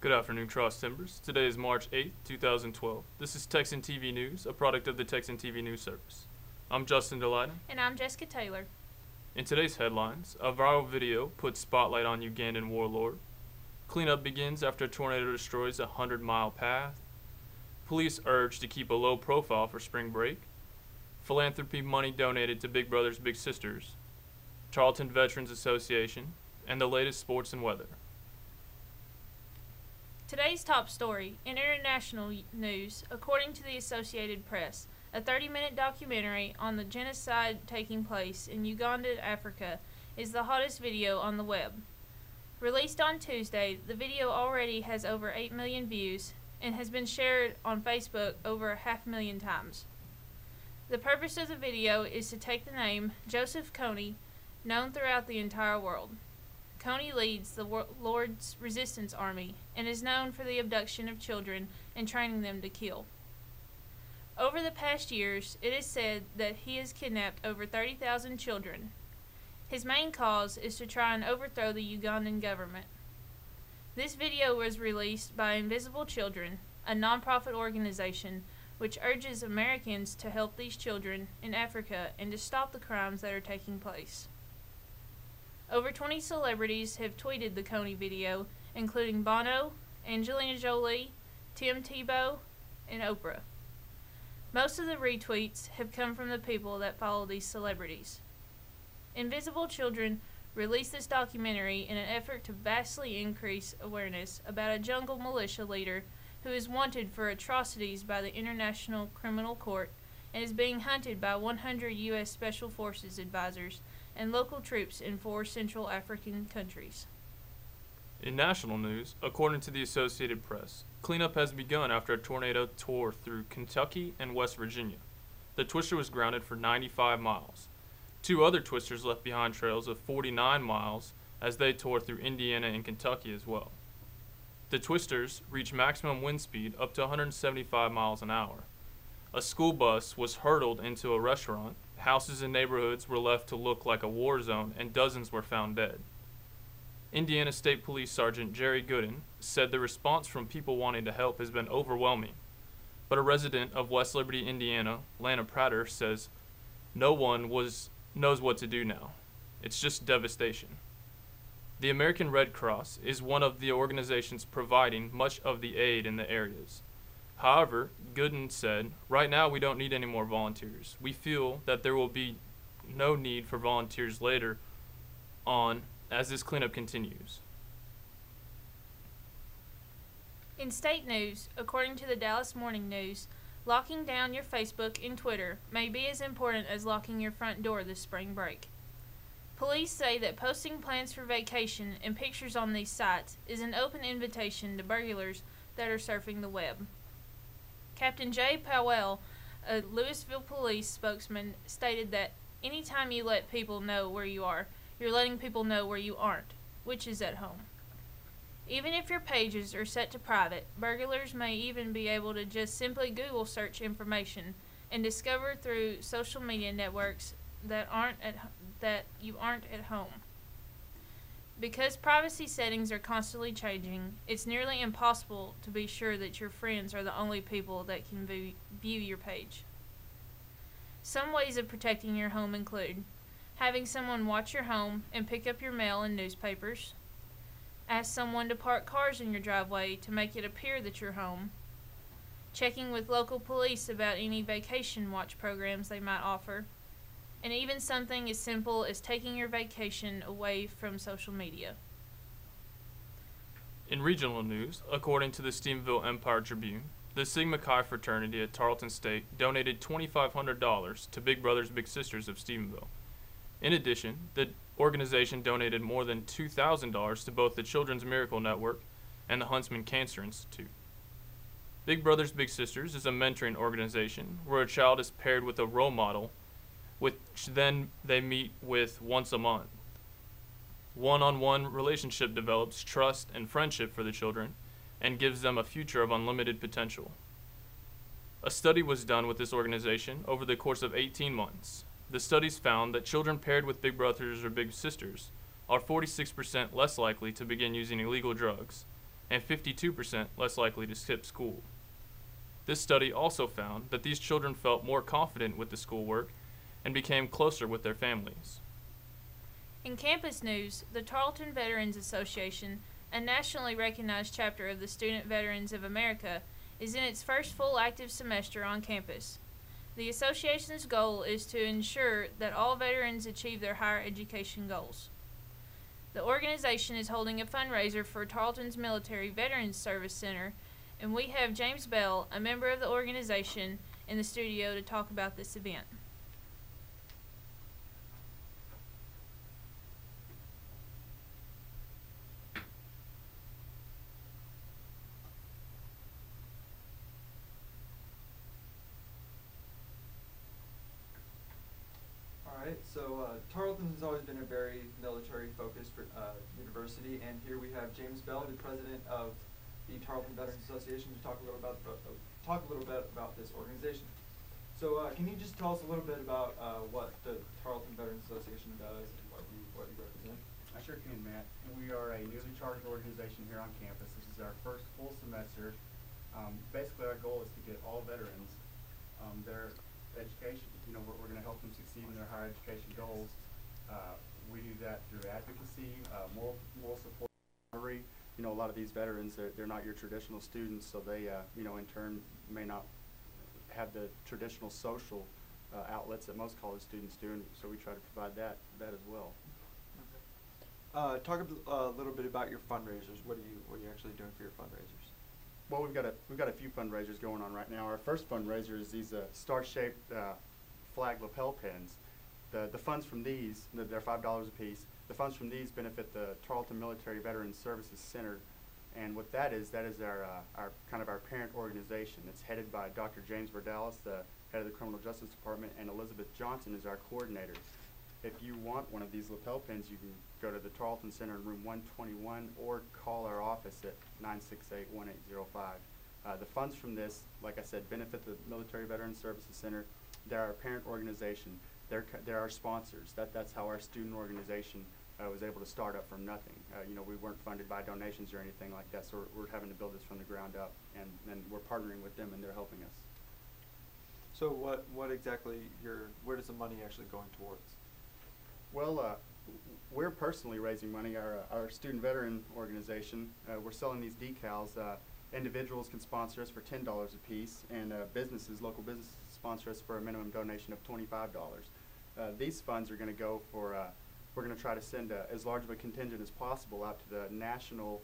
Good afternoon, Cross Timbers. Today is March 8th, 2012. This is Texan TV News, a product of the Texan TV News Service. I'm Justin Delighten. And I'm Jessica Taylor. In today's headlines, a viral video puts spotlight on Ugandan warlord. Cleanup begins after a tornado destroys a 100-mile path. Police urge to keep a low profile for spring break. Philanthropy money donated to Big Brothers Big Sisters. Charlton Veterans Association, and the latest sports and weather. Today's top story in international news, according to the Associated Press, a 30-minute documentary on the genocide taking place in Uganda, Africa, is the hottest video on the web. Released on Tuesday, the video already has over 8 million views and has been shared on Facebook over 500,000 times. The purpose of the video is to take the name Joseph Kony, known throughout the entire world. Kony leads the Lord's Resistance Army and is known for the abduction of children and training them to kill. Over the past years, it is said that he has kidnapped over 30,000 children. His main cause is to try and overthrow the Ugandan government. This video was released by Invisible Children, a non-profit organization which urges Americans to help these children in Africa and to stop the crimes that are taking place. Over 20 celebrities have tweeted the Kony video, including Bono, Angelina Jolie, Tim Tebow, and Oprah. Most of the retweets have come from the people that follow these celebrities. Invisible Children released this documentary in an effort to vastly increase awareness about a jungle militia leader who is wanted for atrocities by the International Criminal Court and is being hunted by 100 U.S. Special Forces advisors and local troops in 4 Central African countries. In national news, according to the Associated Press, cleanup has begun after a tornado tore through Kentucky and West Virginia. The twister was grounded for 95 miles. 2 other twisters left behind trails of 49 miles as they tore through Indiana and Kentucky as well. The twisters reached maximum wind speed up to 175 miles an hour. A school bus was hurtled into a restaurant, houses and neighborhoods were left to look like a war zone, and dozens were found dead. Indiana State Police Sergeant Jerry Gooden said the response from people wanting to help has been overwhelming, but a resident of West Liberty, Indiana, Lana Prater, says no one knows what to do now. It's just devastation. The American Red Cross is one of the organizations providing much of the aid in the areas. However, Gooden said, "Right now we don't need any more volunteers. We feel that there will be no need for volunteers later on as this cleanup continues." In state news, according to the Dallas Morning News, locking down your Facebook and Twitter may be as important as locking your front door this spring break. Police say that posting plans for vacation and pictures on these sites is an open invitation to burglars that are surfing the web. Captain Jay Powell, a Louisville police spokesman, stated that anytime you let people know where you are, you're letting people know where you aren't, which is at home. Even if your pages are set to private, burglars may even be able to just simply Google search information and discover through social media networks that you aren't at home. Because privacy settings are constantly changing, it's nearly impossible to be sure that your friends are the only people that can view your page. Some ways of protecting your home include having someone watch your home and pick up your mail and newspapers, ask someone to park cars in your driveway to make it appear that you're home, checking with local police about any vacation watch programs they might offer, and even something as simple as taking your vacation away from social media. In regional news, according to the Stephenville Empire Tribune, the Sigma Chi fraternity at Tarleton State donated $2,500 to Big Brothers Big Sisters of Stephenville. In addition, the organization donated more than $2,000 to both the Children's Miracle Network and the Huntsman Cancer Institute. Big Brothers Big Sisters is a mentoring organization where a child is paired with a role model, which then they meet with once a month. One-on-one relationship develops trust and friendship for the children and gives them a future of unlimited potential. A study was done with this organization over the course of 18 months. The studies found that children paired with big brothers or big sisters are 46% less likely to begin using illegal drugs, and 52% less likely to skip school. This study also found that these children felt more confident with the schoolwork and became closer with their families. In campus news, the Tarleton Veterans Association, a nationally recognized chapter of the Student Veterans of America, is in its first full active semester on campus. The association's goal is to ensure that all veterans achieve their higher education goals. The organization is holding a fundraiser for Tarleton's Military Veterans Service Center, and we have James Bell, a member of the organization, in the studio to talk about this event. Alright, so Tarleton has always been a very military-focused university, and here we have James Bell, the president of the Tarleton Veterans Association, to talk a little bit about this organization. So, can you just tell us a little bit about what the Tarleton Veterans Association does and what you represent? I sure can, Matt. We are a newly chartered organization here on campus. This is our first full semester. Basically, our goal is to get all veterans their education. You know, we're going to help them succeed in their higher education goals. We do that through advocacy, moral support. You know, a lot of these veterans, they're not your traditional students, so they, you know, in turn may not have the traditional social outlets that most college students do, and so we try to provide that as well. Okay. Talk a little bit about your fundraisers. What are you actually doing for your fundraisers? Well, we've got a few fundraisers going on right now. Our first fundraiser is these star-shaped flag lapel pins. The funds from these, they're $5 a piece. The funds from these benefit the Tarleton Military Veterans Services Center, and what that is our kind of our parent organization. It's headed by Dr. James Verdalis, the head of the Criminal Justice Department, and Elizabeth Johnson is our coordinator. If you want one of these lapel pins, you can go to the Tarleton Center in room 121 or call our office at 968-1805. The funds from this, like I said, benefit the Military Veterans Services Center. They're our parent organization. They're our sponsors. That's how our student organization was able to start up from nothing. You know, we weren't funded by donations or anything like that, so we're having to build this from the ground up, and we're partnering with them, and they're helping us. So what exactly where does the money actually going towards? Well, we're personally raising money. Our student veteran organization, we're selling these decals. Individuals can sponsor us for $10 a piece, and local businesses sponsor us for a minimum donation of $25. These funds are going to go for, we're going to try to send as large of a contingent as possible out to the national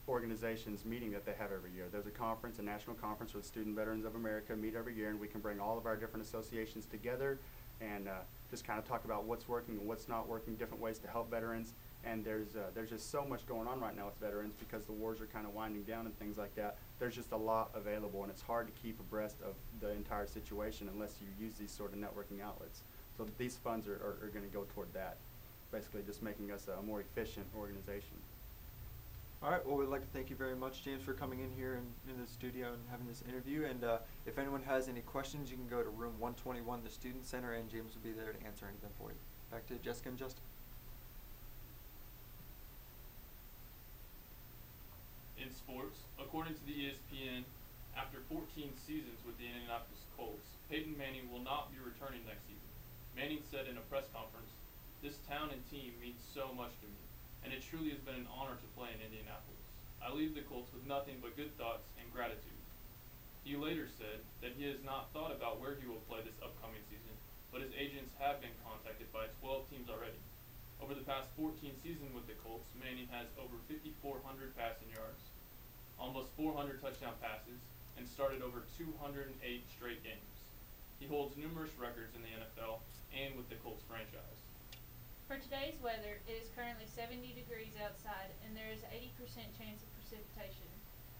organizations meeting that they have every year. There's a national conference where the Student Veterans of America meet every year, and we can bring all of our different associations together and just kind of talk about what's working and what's not working, different ways to help veterans. And there's just so much going on right now with veterans because the wars are kind of winding down and things like that. There's just a lot available, and it's hard to keep abreast of the entire situation unless you use these sort of networking outlets. So these funds are going to go toward that, basically just making us a more efficient organization. All right, well, we'd like to thank you very much, James, for coming in here in the studio and having this interview. And if anyone has any questions, you can go to room 121, the Student Center, and James will be there to answer anything for you. Back to Jessica and Justin. In sports, according to the ESPN, after 14 seasons with the Indianapolis Colts, Peyton Manning will not be returning next season. Manning said in a press conference, "This town and team means so much to me, and it truly has been an honor to play in Indianapolis. I leave the Colts with nothing but good thoughts and gratitude." He later said that he has not thought about where he will play this upcoming season, but his agents have been contacted by 12 teams already. Over the past 14 seasons with the Colts, Manning has over 5,400 passing yards, almost 400 touchdown passes, and started over 208 straight games. He holds numerous records in the NFL and with the Colts franchise. For today's weather, it is currently 70 degrees outside, and there is an 80% chance of precipitation.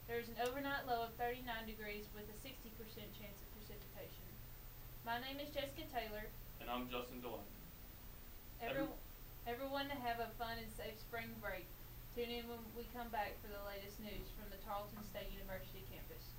There is an overnight low of 39 degrees with a 60% chance of precipitation. My name is Jessica Taylor. And I'm Justin Delaney. Everyone to have a fun and safe spring break. Tune in when we come back for the latest news from the Tarleton State University campus.